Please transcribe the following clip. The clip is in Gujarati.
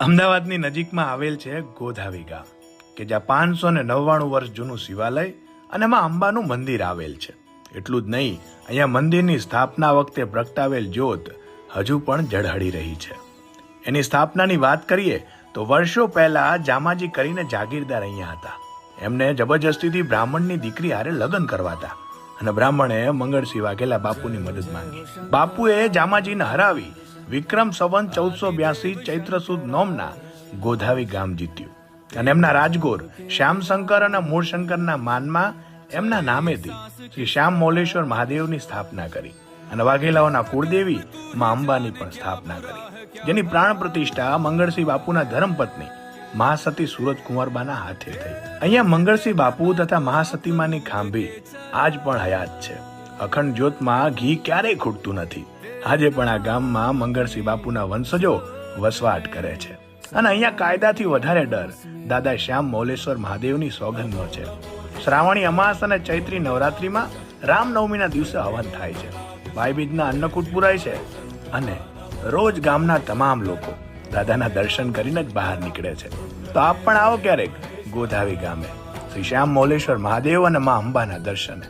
અમદાવાદની નજીકમાં આવેલ છે ગોધાવી ગામ કે જ્યાં 599 વર્ષ જૂનું શિવાલય અને માં અંબાનું મંદિર આવેલ છે. એટલું જ નહીં, અહીંયા મંદિરની સ્થાપના વખતે પ્રગટાવેલ જ્યોત હજુ પણ ઝળહળી રહી છે. એની સ્થાપનાની વાત કરીએ તો વર્ષો પહેલા જામાજી કરીને જાગીરદાર અહીંયા હતા. એમને જબરજસ્તીથી બ્રાહ્મણની દીકરી હારે લગ્ન કરવાતા અને બ્રાહ્મણે મંગળસિંહ વાઘેલા બાપુની મદદ માંગી. બાપુએ જામાજીને હરાવી વિક્રમ સંવત 1482 ચૈત્ર સુદ નોમના ગોધાવી ગામ જીત્યું અને એમના રાજગોર શ્યામશંકર અને મૂળશંકરના માનમાં એમના નામેથી શ્રી શ્યામ મૌલેશ્વર મહાદેવની સ્થાપના કરી અને વાઘેલાઓના કુળદેવી માં અંબાની પણ સ્થાપના કરી, જેની પ્રાણ પ્રતિષ્ઠા મંગળસિંહ બાપુના ધર્મપત્ની મહાસતી સુરતકુંવરબાના હાથે થઈ. અહીંયા મંગળસિંહ બાપુ તથા મહાસતીમાની ખાંભી આજ પણ હયાત છે. અખંડ જ્યોતમાં ઘી ક્યારેય ખૂટતું નથી. આજે પણ આ ગામમાં મંગળસિંહ બાપુના વંશજો વસવાટ કરે છે અને અહીંયા કાયદાથી વધારે ડર દાદા શ્યામ મૌલેશ્વર મહાદેવની સોગંદનો છે. શ્રાવણી અમાસ અને ચૈત્રી નવરાત્રીમાં રામનવમીના દિવસે હવન થાય છે. ભાઈબીજના અન્નકૂટ પુરાય છે અને રોજ ગામના તમામ લોકો દાદાના દર્શન કરીને જ બહાર નીકળે છે. તો આપ પણ આવો ક્યારેક ગોધાવી ગામે શ્રી શ્યામ મૌલેશ્વર મહાદેવ અને મા અંબાના દર્શને.